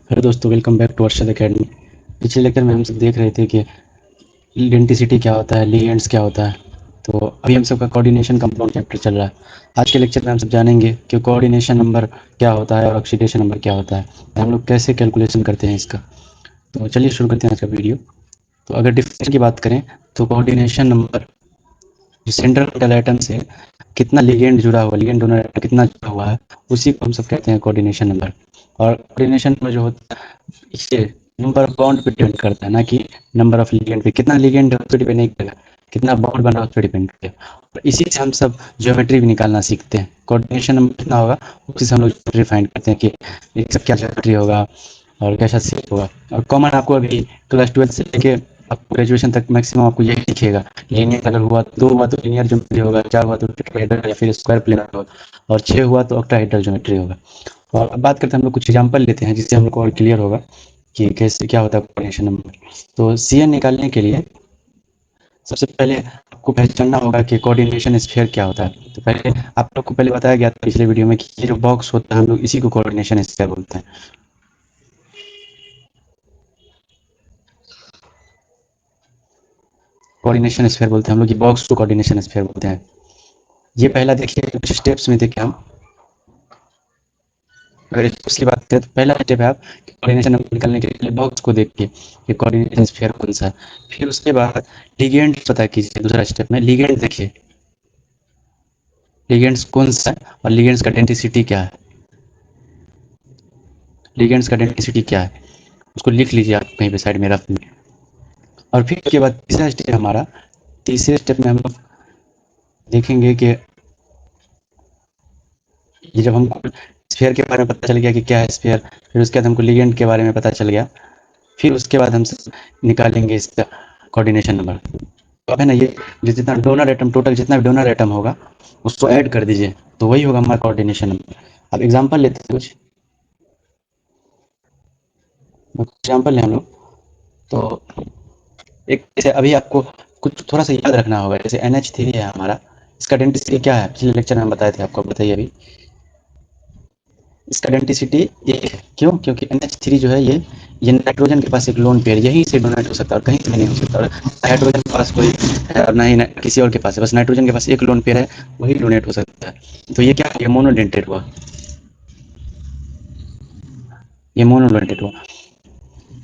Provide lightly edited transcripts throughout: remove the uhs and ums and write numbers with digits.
Hello दोस्तों, welcome back to Arshad academy. पिछले lecture में हम सब देख रहे थे कि आइडेंटिसिटी क्या होता है, लिगेंड्स क्या होता है। तो अभी हम सबका कोऑर्डिनेशन कंपाउंड चैप्टर चल रहा है। आज के लेक्चर में हम सब जानेंगे कि कोऑर्डिनेशन नंबर क्या होता है और ऑक्सीडेशन नंबर क्या होता है, हम लोग कैसे कैलकुलेशन करते हैं इसका। तो चलिए शुरू करते हैं आज का वीडियो। तो अगर डिफरेंस की बात करें तो कोऑर्डिनेशन नंबर जो सेंट्रल मेटल एटम से कितना लिगेंड जुड़ा हुआ, लिगेंड डोनर एटम कितना जुड़ा हुआ है, उसी को हम सब कहते हैं कोऑर्डिनेशन नंबर। और कोऑर्डिनेशन नंबर जो होता है इससे नंबर ऑफ बॉन्ड पे डिपेंड करता है, ना कि नंबर ऑफ लिगेंड पे। कितना लिगेंड है उस पर डिपेंड नहीं करेगा, कितना बॉन्ड बना उस पर डिपेंड करेगा। और इसी से हम सब ज्योमेट्री भी निकालना सीखते हैं। कोऑर्डिनेशन नंबर कितना होगा उसी से हम लोग ज्योमेट्री फाइंड करते हैं कि एक सब क्या ज्योमेट्री होगा और कैसा शेप होगा। और कॉमन आपको अभी क्लास 12 से लेके अब ग्रेजुएशन तक मैक्सिमम आपको यही दिखेगा। लीनियर अगर हुआ, 2 हुआ तो लीनियर ज्योमेट्री होगा, 4 हुआ तो टेट्राहेड्रल या फिर स्क्वायर प्लेनर होगा, और 6 हुआ तो ऑक्टाहेड्रल ज्योमेट्री होगा। और अब बात करते हैं, हम लोग कुछ एग्जांपल लेते हैं जिससे हम लोग को और क्लियर होगा कि कैसे क्या होता है कोऑर्डिनेशन नंबर। तो सीएन निकालने के लिए सबसे पहले आपको पहचानना होगा कि कोऑर्डिनेशन स्फीयर क्या होता है। तो पहले आप लोग को पहले बताया गया था पिछले वीडियो में कि ये जो बॉक्स होता है हम लोग इसी को कोऑर्डिनेशन स्फीयर बोलते हैं। कोऑर्डिनेशन स्फीयर बोलते हैं हम लोग, ये बॉक्स को कोऑर्डिनेशन स्फीयर बोलते हैं। ये पहला देखिए कुछ स्टेप्स में देखें हम। अगर स्टेप्स की बात करें तो पहला स्टेप है आप कोऑर्डिनेशन नंबर निकालने के लिए बॉक्स को देखिए कि कोऑर्डिनेशन स्फीयर कौन सा है। फिर उसके बाद लिगेंड पता कीजिए, दूसरा स्टेप में लिगेंड देखिए, लिगेंड्स कौन सा है और लिगेंड्स का डेंसिटी क्या है। लिगेंड्स का डेंसिटी क्या है उसको लिख लीजिए आप कहीं पे साइड में रफ में। और फिर उसके बाद तीसरा स्टेप हमारा, तीसरे स्टेप में हम लोग देखेंगे कि ये जब हमको स्फीयर के बारे में पता चल गया कि क्या है स्फीयर, फिर उसके बाद हमको लिगेंड के बारे में पता चल गया, फिर उसके बाद हम निकालेंगे इसका कोऑर्डिनेशन नंबर। तो अब है ना, ये जितना डोनर एटम, टोटल जितना भी डोनर एटम होगा उसको ऐड कर दीजिए, तो वही होगा हमारा कोऑर्डिनेशन नंबर। अब एग्जांपल लेते हैं कुछ एग्जांपल लें हम लोग। तो एक जैसे अभी आपको कुछ थोड़ा सा याद रखना होगा, जैसे NH3 है हमारा, इसका डेंसिटी क्या है पिछले लेक्चर में हम बताए थे आपको, बताइए अभी। इसका डेंसिटी 1 है। क्यों? क्योंकि NH3 जो है ये नाइट्रोजन के पास एक लोन पेयर यहीं से डोनेट हो सकता है और कहीं से नहीं हो सकता। और हाइड्रोजन के पास कोई है और ना ही किसी और के पास है, बस नाइट्रोजन के पास एक लोन पेयर है, वही डोनेट हो सकता है। तो ये क्या, ये मोनोडेंटेट हुआ, ये मोनोडेंटेट हुआ।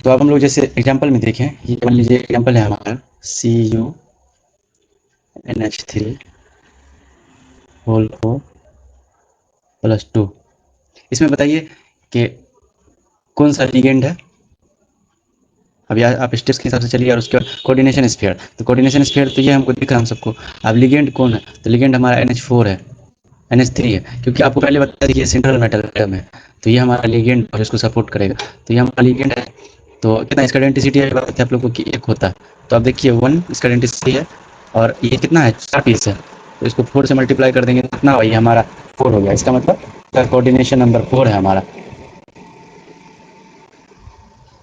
तो अब हम लोग जैसे एग्जांपल में देखें, ये मान लीजिए एग्जांपल है हमारा CuNH3 होल 4+2। इसमें बताइए कि कौन सा लिगेंड है। अभी आप स्टेप्स के हिसाब से चलिए। और उसके बाद कोऑर्डिनेशन स्फीयर, तो कोऑर्डिनेशन स्फीयर तो ये हमको दिख रहा है हम सबको। अब लिगेंड कौन है, तो लिगेंड हमारा NH4 है, NH3 है, क्योंकि आपको पहले बताया था कि ये सेंट्रल मेटल एटम है, तो ये हमारा लिगेंड और इसको सपोर्ट करेगा, तो ये हमारा लिगेंड है। तो कितना इसका डेंसिटी है, बात थी आप लोगों की 1 होता है। तो अब देखिए 1 इसका डेंसिटी है, और ये कितना है, 4 पीस है, तो इसको 4 से मल्टीप्लाई कर देंगे तो कितना हुआ, ये हमारा 4 हो गया। इसका मतलब कोऑर्डिनेशन नंबर 4 है हमारा।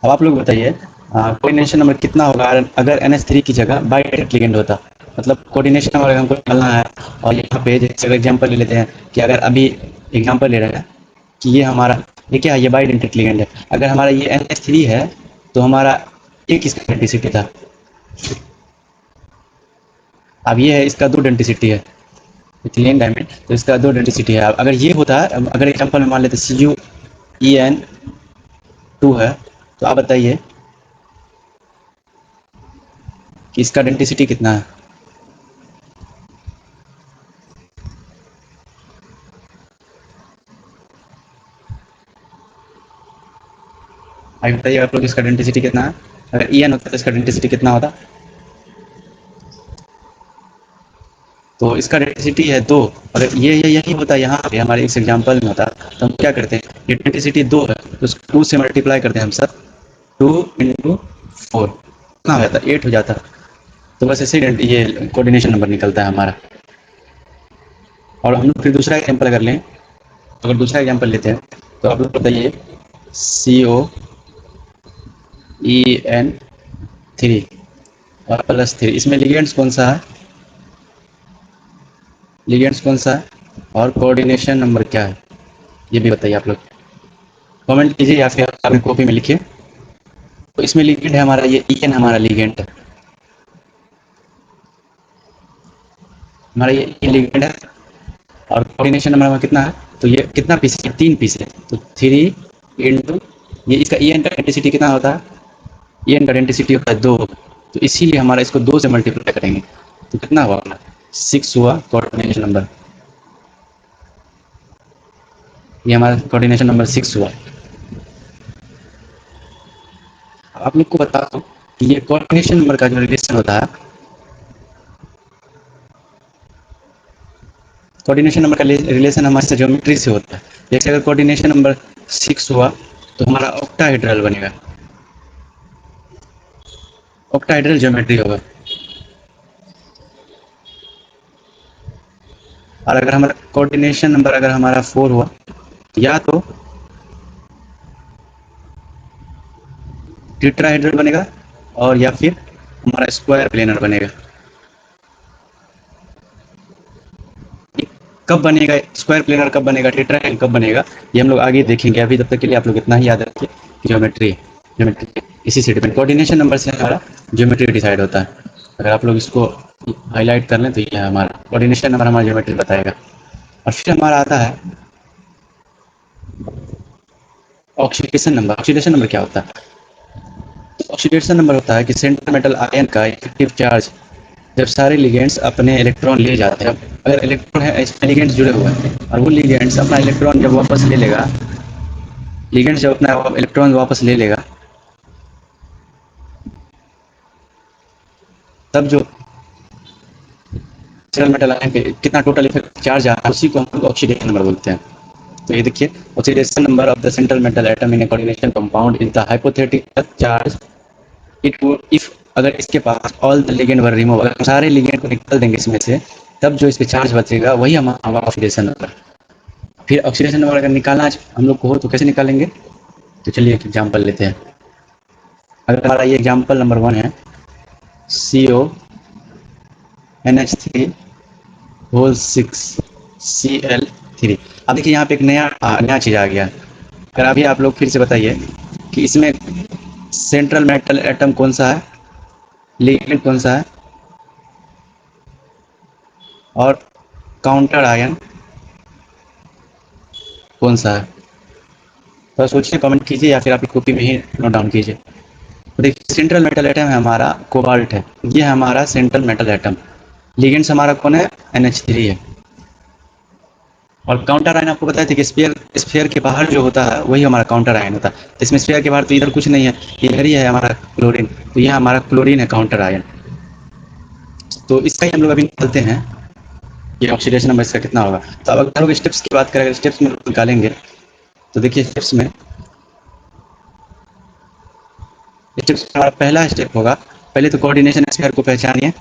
अब आप लोग बताइए कोऑर्डिनेशन नंबर कितना होगा अगर NH3 की जगह बाइडेंट लिगेंड होता। मतलब कोऑर्डिनेशन नंबर हमको निकालना है। और यहाँ पे जैसे एग्जांपल ले लेते हैं कि अगर अभी एग्जांपल ले रहे हैं कि ये हमारा, ये क्या है, ये बाइडेंटिक लिगेंड है। अगर हमारा ये NH3 है तो हमारा एक इसका डेंसिटी था, अब ये है इसका 2 डेंसिटी है, इथिलीन डायमंड, तो इसका 2 डेंसिटी है। अगर ये होता है, अगर एग्जांपल में मान लेते CuEN2 है, तो आप बताइए कि इसका डेंसिटी कितना है। अभी बताइए आप लोग इसका डेंसिटी कितना है। अगर EN होता तो इसका डेंसिटी कितना होता। तो इसका डेंसिटी है 2। अगर ये यही होता यहाँ पे हमारे इस एग्जांपल में होता, तो हम क्या करते हैं, ये डेंसिटी 2 है तो उसको 2 से मल्टीप्लाई करते हैं हम सब, 2 × 4 कितना हो जाता, 8 हो जाता। तो बस ऐसे ही ये कोऑर्डिनेशन नंबर निकलता है हमारा। और हम लोग फिर दूसरा एग्जाम्पल अगर लें, अगर दूसरा एग्जाम्पल लेते हैं तो आप लोग बताइए COEN3 और +3, इसमें लिगेंड्स कौन सा है, लिगेंड्स कौन सा है और कोऑर्डिनेशन नंबर क्या है, ये भी बताइए आप लोग। कमेंट कीजिए या फिर अपनी कॉपी में लिखिए। तो इसमें लिगेंड है हमारा, ये EN हमारा लिगेंड है, हमारा ये लिगेंड है। और कोऑर्डिनेशन नंबर हमारा कितना है, तो ये कितना पीस है, 3 पीस है, तो 3 इंटू ये इसका EN का डेंसिटी कितना होता है, EN का डेंसिटी होता है 2, तो इसीलिए हमारा इसको 2 से मल्टीप्लाई करेंगे, तो कितना हुआ, 6 हुआ कोऑर्डिनेशन नंबर। ये हमारा कोऑर्डिनेशन नंबर 6 हुआ। आप लोग को बता दूं कि ये कोऑर्डिनेशन नंबर का जो रिलेशन होता है, कोऑर्डिनेशन नंबर का रिलेशन हमारे से ज्योमेट्री से होता है। जैसे अगर कोऑर्डिनेशन नंबर 6 हुआ तो हमारा ऑक्टाहेड्रल बनेगा, ऑक्टाहेड्रल ज्योमेट्री होगा। और अगर हमारा कोऑर्डिनेशन नंबर अगर हमारा 4 हुआ, या तो टेट्राहेड्रल बनेगा और या फिर हमारा स्क्वायर प्लेनर बनेगा। कब बनेगा स्क्वायर प्लेनर, कब बनेगा टेट्राहेड्रल, कब बनेगा, ये हम लोग आगे देखेंगे। अभी तब तक के लिए आप लोग इतना ही याद रखिए कि ज्योमेट्री इसी से डिपेंड, कोऑर्डिनेशन नंबर से हमारा ज्योमेट्री डिसाइड होता है। अगर आप लोग इसको हाईलाइट कर लें तो ये हमारा कोऑर्डिनेशन नंबर हमारा ज्योमेट्री बताएगा। और फिर हमारा आता है ऑक्सीडेशन नंबर। ऑक्सीडेशन नंबर क्या होता है, तो ऑक्सीडेशन नंबर होता है कि सेंट्रल मेटल आयन का इफेक्टिव चार्ज जब सारे लिगेंड्स अपने इलेक्ट्रॉन ले जाते हैं, अगर इलेक्ट्रॉन है इसमें लिगेंड्स जुड़े हुए हैं और वो लिगेंड्स अपना इलेक्ट्रॉन जब वापस ले लेगा, लिगेंड्स जब अपना इलेक्ट्रॉन वापस ले लेगा, तब जो सेंट्रल मेटल आयन पे कितना टोटल इफेक्टिव चार्ज है उसी को हम लोग ऑक्सीडेशन नंबर बोलते हैं। तो ये देखिए, oxidation number of the central metal atom in a coordination compound is the hypothetical charge it would if, अगर इसके पास all the ligand were remove, अगर सारे लिगेंड को निकाल देंगे इसमें से, तब जो इस पे चार्ज बचेगा वही हमारा ऑक्सीडेशन नंबर। फिर ऑक्सीडेशन नंबर अगर निकालना हम लोग को हो तो कैसे निकालेंगे, तो चलिए एक एग्जांपल लेते हैं। अगर हमारा ये एग्जांपल नंबर 1 है, CONH3 होल 6 Cl3। अब देखिए यहाँ पे एक नया चीज़ आ गया। अगर अभी आप लोग फिर से बताइए कि इसमें सेंट्रल मेटल एटम कौन सा है, लिगेंड कौन सा है, और काउंटर आयन कौन सा है, तो सोचिए, कमेंट कीजिए या फिर आप कॉपी में ही नोट डाउन कीजिए। तो देखिए, सेंट्रल मेटल एटम है हमारा कोबाल्ट है, ये है हमारा सेंट्रल मेटल एटम। लिगेंड्स हमारा कौन है, NH3 है। और काउंटर आयन आपको बताया था कि स्फीयर के बाहर जो होता है वही हमारा काउंटर आयन होता है। तो इसमें स्फीयर के बाहर तो इधर कुछ नहीं है, इधर ही है हमारा क्लोरीन, तो यह हमारा क्लोरीन है काउंटर आयन। तो इसका ही हम लोग अभी निकालते हैं कि ऑक्सीडेशन नंबर इसका कितना होगा। तो अब अगर लोग स्टेप्स की बात करें, स्टेप्स में निकालेंगे तो देखिए, स्टेप्स में हमारा पहला स्टेप होगा, पहले तो कोऑर्डिनेशन स्फीयर को पहचानिए।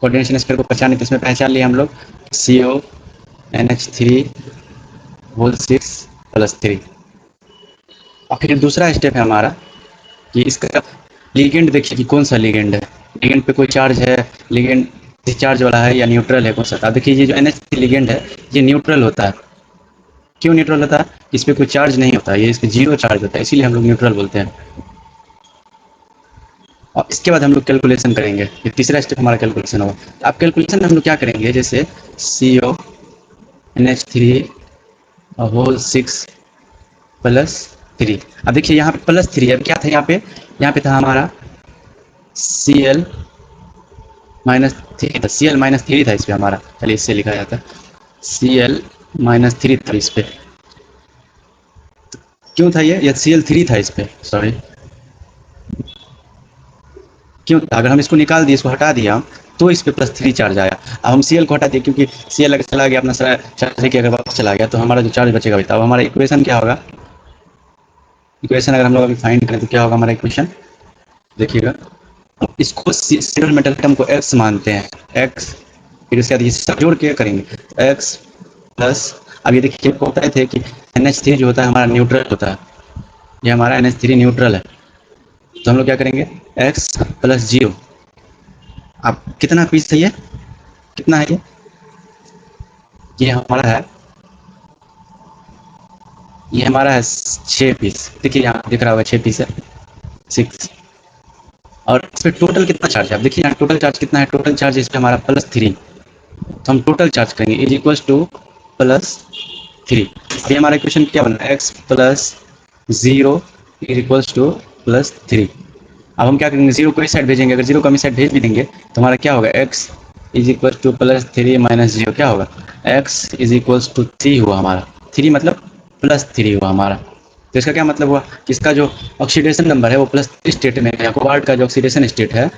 कोऑर्डिनेशन स्फीयर को पहचाने तो इसमें पहचान लिया हम लोग CONH3 होल 6 प्लस 3। और फिर दूसरा स्टेप है हमारा कि इसका लिगेंड देखिए कि कौन सा लिगेंड है, लिगेंड पे कोई चार्ज है, लिगेंड चार्ज वाला है या न्यूट्रल है, कौन सा था। देखिए, ये जो NH3 लिगेंड है ये न्यूट्रल होता है। क्यों न्यूट्रल होता है, इस पर कोई चार्ज नहीं होता, ये इस पर 0 चार्ज होता है, इसीलिए हम लोग न्यूट्रल बोलते हैं। और इसके बाद हम लोग कैलकुलेशन करेंगे, ये तीसरा स्टेप हमारा कैलकुलेशन होगा। तो आप कैलकुलेशन में हम लोग क्या करेंगे, जैसे CONH3 होल 6 प्लस 3। अब देखिए यहाँ पे +3 है, क्या था यहाँ पे था हमारा Cl -3 था, Cl-3 था इस पर हमारा, चलिए इससे लिखा जाता है Cl-3 था इस पर। क्यों था ये Cl3 था इस पर, सॉरी क्यों था, अगर हम इसको निकाल दिए, इसको हटा दिया तो इस पे +3 चार्ज आया। अब हम Cl को हटा दिए क्योंकि Cl अगर चला गया अपना चार्ज लेके, अगर वापस चला गया तो हमारा जो चार्ज बचेगा बेटा, अब हमारा इक्वेशन क्या होगा, इक्वेशन अगर हम लोग अभी फाइंड करें तो क्या होगा हमारा इक्वेशन, देखिएगा। इसको सेंट्रल मेटल एटम को X मानते हैं, X, फिर उसके बाद ये सब जोड़ के करेंगे X प्लस, अब ये देखिए बताए थे कि NH3 जो होता है हमारा न्यूट्रल होता है, ये हमारा NH3 न्यूट्रल है, तो हम लोग क्या करेंगे x प्लस 0। अब कितना पीस है ये, कितना है ये ये हमारा है, ये हमारा है 6 पीस, देखिए यहाँ दिख रहा होगा 6 पीस है, 6। और इस पे टोटल कितना चार्ज है, आप देखिए यहाँ टोटल चार्ज कितना है, टोटल चार्ज इस पे हमारा +3। तो हम टोटल चार्ज करेंगे इज इक्वल्स टू +3। अभी हमारा इक्वेशन क्या बना, x plus 0 is equals to +3। अब हम क्या करेंगे, 0 को इस साइड भेजेंगे, अगर 0 को हम इस साइड भेज भी देंगे तो हमारा क्या होगा, x is equals to +3 minus 0 क्या होगा, x इज इक्वल्स टू 3 हुआ हमारा, 3 मतलब +3 हुआ हमारा। तो इसका क्या मतलब हुआ कि इसका जो ऑक्सीडेशन नंबर है वो +3 स्टेट में है, कोबाल्ट का जो ऑक्सीडेशन स्टेट है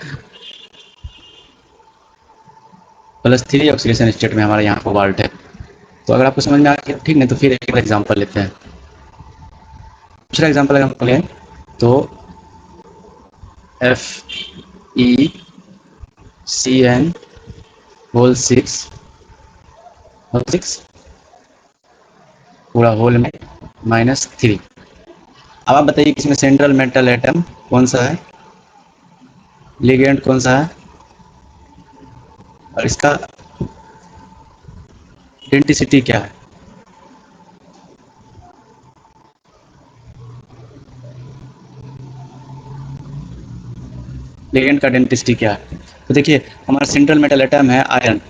+3 ऑक्सीडेशन स्टेट में हमारा यहाँ कोबाल्ट है। तो अगर आपको समझ में आ गया ठीक, नहीं तो फिर एक एग्जांपल लेते हैं। दूसरा एग्जांपल अगर हम लें तो FeCN होल 6 पूरा होल में -3। अब आप बताइए कि इसमें सेंट्रल मेटल एटम कौन सा है, लिगेंड कौन सा है, और इसका डेंसिटी क्या है। लिगेंड का डेंसिटी क्या है, तो देखिए हमारा सेंट्रल मेटल एटम है आयरन,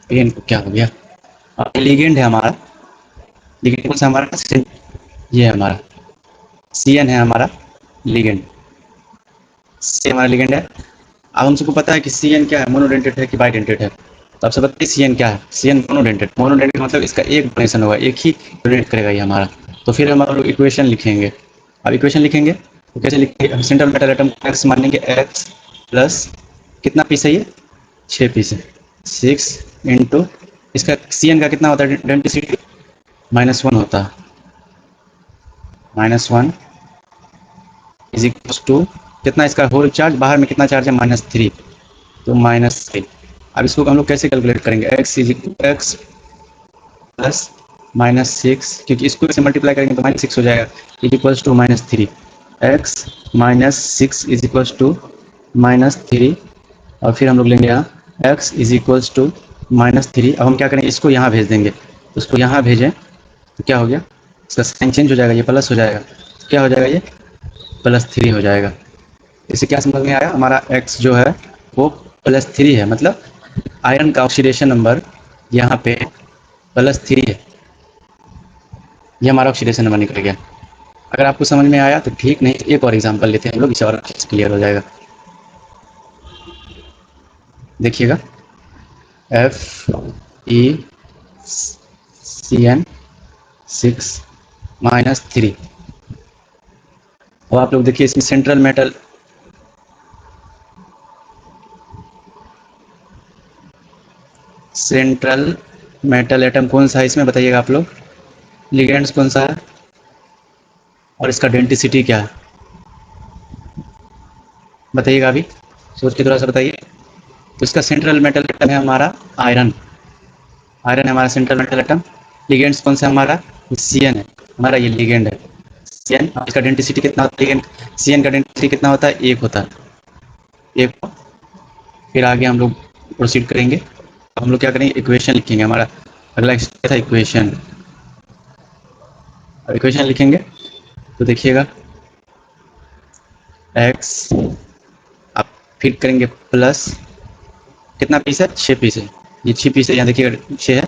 ये क्या हो गया, और लिगेंड है हमारा, लिगेंड कौन सा हमारा, ये है हमारा CN है हमारा लिगेंड, सी हमारा लिगेंड है। अब हम सबको पता है कि CN क्या है, मोनोडेंटेड है कि बाइडेंटेड है। तो आप सब बताइए CN क्या है, CN मोनोडेंटेड, मोनोडेंटेड मतलब इसका एक डोनेशन होगा, एक ही डोनेट करेगा ये हमारा। तो फिर हम लोग इक्वेशन लिखेंगे। अब इक्वेशन लिखेंगे तो कैसे लिखेंगे, सेंट्रल मेटल एटम को x मानेंगे, x प्लस कितना पीस है ये, 6 पीस है, 6 इंटू इसका CN का कितना होता है डेंसिटी, -1 होता है, -1 इज इक्वल टू कितना, इसका होल चार्ज बाहर में कितना चार्ज है, -3, तो -3। अब इसको हम लोग कैसे कैलकुलेट करेंगे, x प्लस -6, क्योंकि इसको से मल्टीप्लाई करेंगे तो -6 हो जाएगा, is equals to -3, x -6 is equals to -3। और फिर हम लोग लेंगे यहाँ x इज इक्वल्स टू -3। अब हम क्या करेंगे, इसको यहाँ भेज देंगे, उसको यहाँ भेजें तो क्या हो गया, इसका साइन चेंज हो जाएगा, ये प्लस हो जाएगा, तो क्या हो जाएगा, ये +3 हो जाएगा। इससे क्या समझ में आया, हमारा x जो है वो +3 है, मतलब आयरन का ऑक्सीडेशन नंबर यहाँ पे +3 है, ये हमारा ऑक्सीडेशन नंबर निकल गया। अगर आपको समझ में आया तो ठीक, नहीं एक और एग्जांपल लेते हैं हम लोग, इसे और क्लियर हो जाएगा। देखिएगा FeCN6 अब आप लोग देखिए इसमें सेंट्रल मेटल एटम कौन सा है इसमें बताइएगा आप लोग, लिगेंड्स कौन सा है, और इसका डेंसिटी क्या है बताइएगा, अभी सोच के थोड़ा सा बताइए। तो इसका सेंट्रल मेटल एटम है हमारा आयरन, आयरन है हमारा सेंट्रल मेटल एटम। लिगेंड्स कौन सा हमारा, CN है हमारा, ये लिगेंड है CN। इसका डेंसिटी कितना होता है, लिगेंड CN का डेंसिटी कितना होता है, 1 होता है, 1। फिर आगे हम लोग प्रोसीड करेंगे, हम लोग क्या करेंगे, इक्वेशन लिखेंगे, हमारा अगला स्टेप था इक्वेशन। अब इक्वेशन लिखेंगे तो देखिएगा x, आप फिर करेंगे प्लस कितना पीस है, 6 पीस है, ये 6 पीस है, यहाँ देखिएगा 6 है।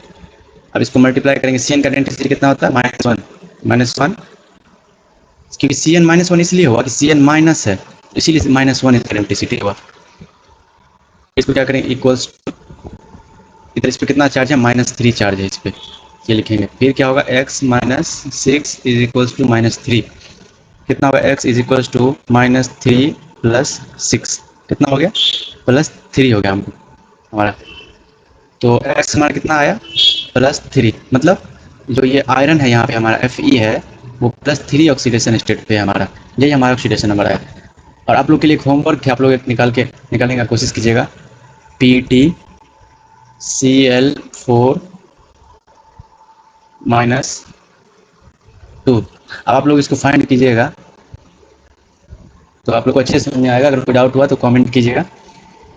अब इसको मल्टीप्लाई करेंगे, CN का डेंसिटी कितना होता है, -1, क्योंकि CN -1 इसलिए हुआ कि CN माइनस है, इसीलिए -1 इसका डेंसिटी हुआ। इसको क्या करेंगे, इक्वल्स इधर इस पर कितना चार्ज है, -3 चार्ज है इस पर, ये लिखेंगे। फिर क्या होगा, x -6 इज इक्वल्स टू -3, कितना होगा, x is equals to -3 plus 6, कितना हो गया, +3 हो गया हमको हमारा। तो x हमारा कितना आया, +3, मतलब जो ये आयरन है यहाँ पे हमारा Fe है वो +3 ऑक्सीडेशन स्टेट पे है हमारा, यही हमारा ऑक्सीडेशन नंबर है। और आप लोग के लिए एक होमवर्क है, आप लोग निकालने का कोशिश कीजिएगा, PtCl4 -2। अब आप लोग इसको फाइंड कीजिएगा तो आप लोग को अच्छे से समझ में आएगा। अगर कोई डाउट हुआ तो कमेंट कीजिएगा,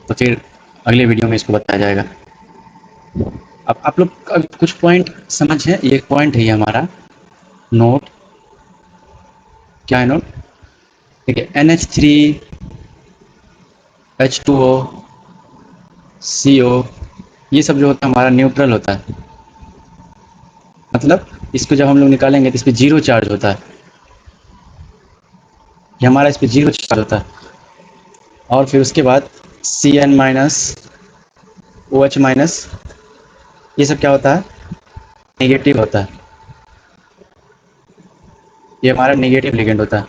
तो फिर अगले वीडियो में इसको बताया जाएगा। अब आप लोग कुछ पॉइंट समझ है, ये एक पॉइंट है ये हमारा नोट। क्या है नोट? देखिए NH3 H2O CO ये सब जो होता है हमारा न्यूट्रल होता है, मतलब इसको जब हम लोग निकालेंगे तो इस पर जीरो चार्ज होता है, ये हमारा इस पर जीरो चार्ज होता है। और फिर उसके बाद CN माइनस OH माइनस ये सब क्या होता है? नेगेटिव होता है, ये हमारा नेगेटिव लिगेंड होता है,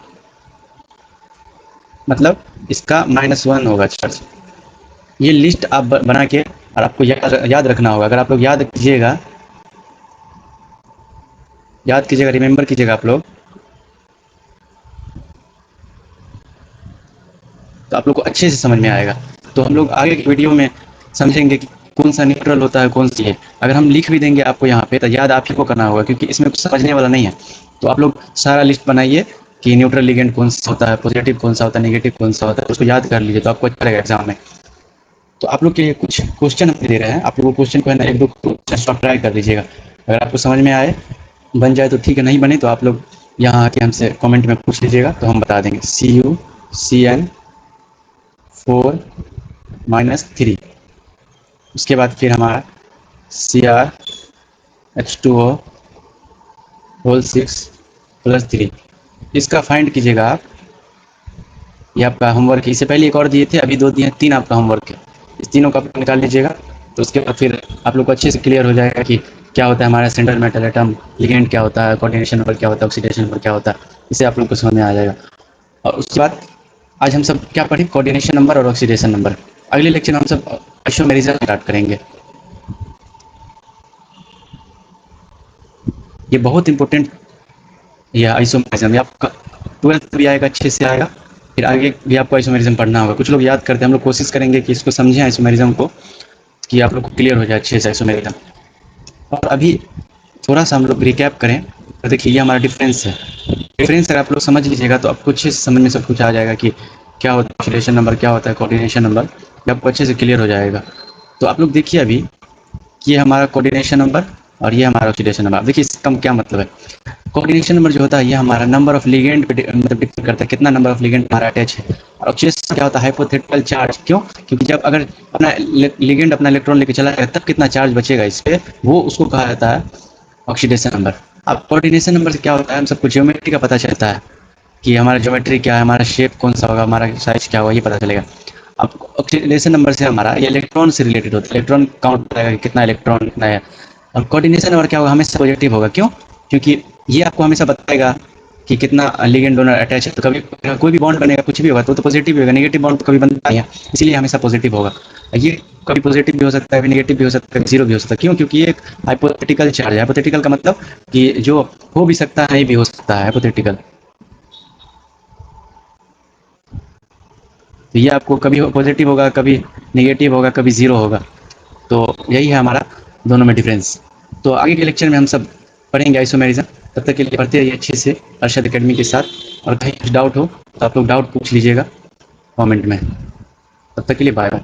मतलब इसका -1 होगा चार्ज। ये लिस्ट आप बना के और आपको याद रखना होगा। अगर आप लोग याद कीजिएगा, रिमेंबर कीजिएगा आप लोग, तो आप लोग को अच्छे से समझ में आएगा। तो हम लोग आगे की वीडियो में समझेंगे कि कौन सा न्यूट्रल होता है, कौन सी है। अगर हम लिख भी देंगे आपको यहाँ पे तो याद आप ही को करना होगा, क्योंकि इसमें कुछ समझने वाला नहीं है। तो आप लोग सारा लिस्ट बनाइए कि न्यूट्रल लिगेंड कौन सा होता है, पॉजिटिव कौन सा होता है, नेगेटिव कौन सा होता है, उसको याद कर लीजिए तो आपको अच्छा लगेगा एग्जाम में। तो आप लोग के लिए कुछ क्वेश्चन हम दे रहे हैं, आप लोग क्वेश्चन को है ना एक दो क्वेश्चन ट्राई कर लीजिएगा। अगर आपको समझ में आए, बन जाए तो ठीक है, नहीं बने तो आप लोग यहाँ आके हमसे कमेंट में पूछ लीजिएगा तो हम बता देंगे। CuCN4-3, उसके बाद फिर हमारा CrH2O6+3, इसका फाइंड कीजिएगा आप। ये आपका होमवर्क है, इससे पहले एक और दिए थे, अभी 2 दिए हैं, 3 आपका होमवर्क है। इस तीनों का आप निकाल लीजिएगा, तो उसके बाद फिर आप लोग को अच्छे से क्लियर हो जाएगा कि क्या होता है हमारा सेंट्रल मेटल एटम, लिगेंड क्या होता है, कोऑर्डिनेशन नंबर क्या होता है, ऑक्सीडेशन नंबर क्या होता है, इससे आप लोग को समझ में आ जाएगा। और उसके बाद आज हम सब क्या पढ़े? कोऑर्डिनेशन नंबर और ऑक्सीडेशन नंबर। अगले लेक्चर में हम सब आइसोमेरिज्म स्टार्ट करेंगे। ये बहुत इंपॉर्टेंट, ये आइसोमेरिज्म, ये आपका 12th भी आएगा, अच्छे से आएगा। फिर आगे भी आपको आइसोमेरिज्म पढ़ना होगा। कुछ लोग याद करते हैं, हम लोग कोशिश करेंगे कि इसको समझें आइसोमेरिज्म को, कि आप लोग को क्लियर हो जाए अच्छे से आइसोमेरिज्म। और अभी थोड़ा सा हम लोग रिकैप करें तो देखिए ये हमारा डिफरेंस है। डिफरेंस अगर आप लोग समझ लीजिएगा तो आपको अच्छे से समझ में सब कुछ आ जाएगा कि क्या होता है ऑक्सीडेशन नंबर, क्या होता है कोऑर्डिनेशन नंबर, ये आपको अच्छे से क्लियर हो जाएगा। तो आप लोग देखिए अभी कि ये हमारा कोऑर्डिनेशन नंबर और ये हमारा ऑक्सीडेशन नंबर। देखिए इसका क्या मतलब है? कोऑर्डिनेशन नंबर जो होता है ये हमारा नंबर ऑफ लिगेंड पे मतलब डिपेंड करता है, कितना नंबर ऑफ लिगेंड हमारा अटैच है। और ऑक्सीडेशन क्या होता है? Hypothetical charge. क्यों? क्योंकि जब अगर अपना लिगेंड अपना इलेक्ट्रॉन लेके चला जाएगा तब कितना चार्ज बचेगा इस पे, वो उसको कहा जाता है ऑक्सीडेशन नंबर। अब कोऑर्डिनेशन नंबर से क्या होता है? हम सबको ज्योमेट्री का पता चलता है कि हमारा ज्योमेट्री क्या है, हमारा शेप कौन सा होगा, हमारा साइज क्या होगा, ये पता चलेगा। अब ऑक्सीडेशन नंबर से हमारा ये इलेक्ट्रॉन से रिलेटेड होता है, इलेक्ट्रॉन काउंट करेगा कि कितना इलेक्ट्रॉन कितना है। और कोऑर्डिनेशन नंबर क्या होगा? हमेशा पॉजिटिव होगा। क्यों? क्योंकि ये आपको हमेशा बताएगा कि कितना लिगेंड डोनर अटैच है। तो कभी कोई भी बॉन्ड बनेगा, कुछ भी होगा तो पॉजिटिव ही होगा, नेगेटिव बॉन्ड तो कभी बनता नहीं है, इसीलिए हमेशा पॉजिटिव होगा। ये कभी पॉजिटिव भी हो सकता है, कभी नेगेटिव भी हो सकता है, जीरो भी हो सकता है। क्यों? क्योंकि ये एक हाइपोथेटिकल चार्ज है। हाइपोथेटिकल का मतलब कि जो हो भी सकता है, नहीं भी हो सकता है, हाइपोथेटिकल। तो ये आपको कभी पॉजिटिव होगा, कभी नेगेटिव होगा, कभी ज़ीरो होगा। तो यही है हमारा दोनों में डिफरेंस। तो आगे के लेक्चर में हम सब पढ़ेंगे आइसोमेरिज्म। तब तक के लिए पढ़ते रहिए अच्छे से अरशद एकेडमी के साथ। और कहीं कुछ डाउट हो तो आप लोग डाउट पूछ लीजिएगा कमेंट में। तब तक के लिए बाय बाय।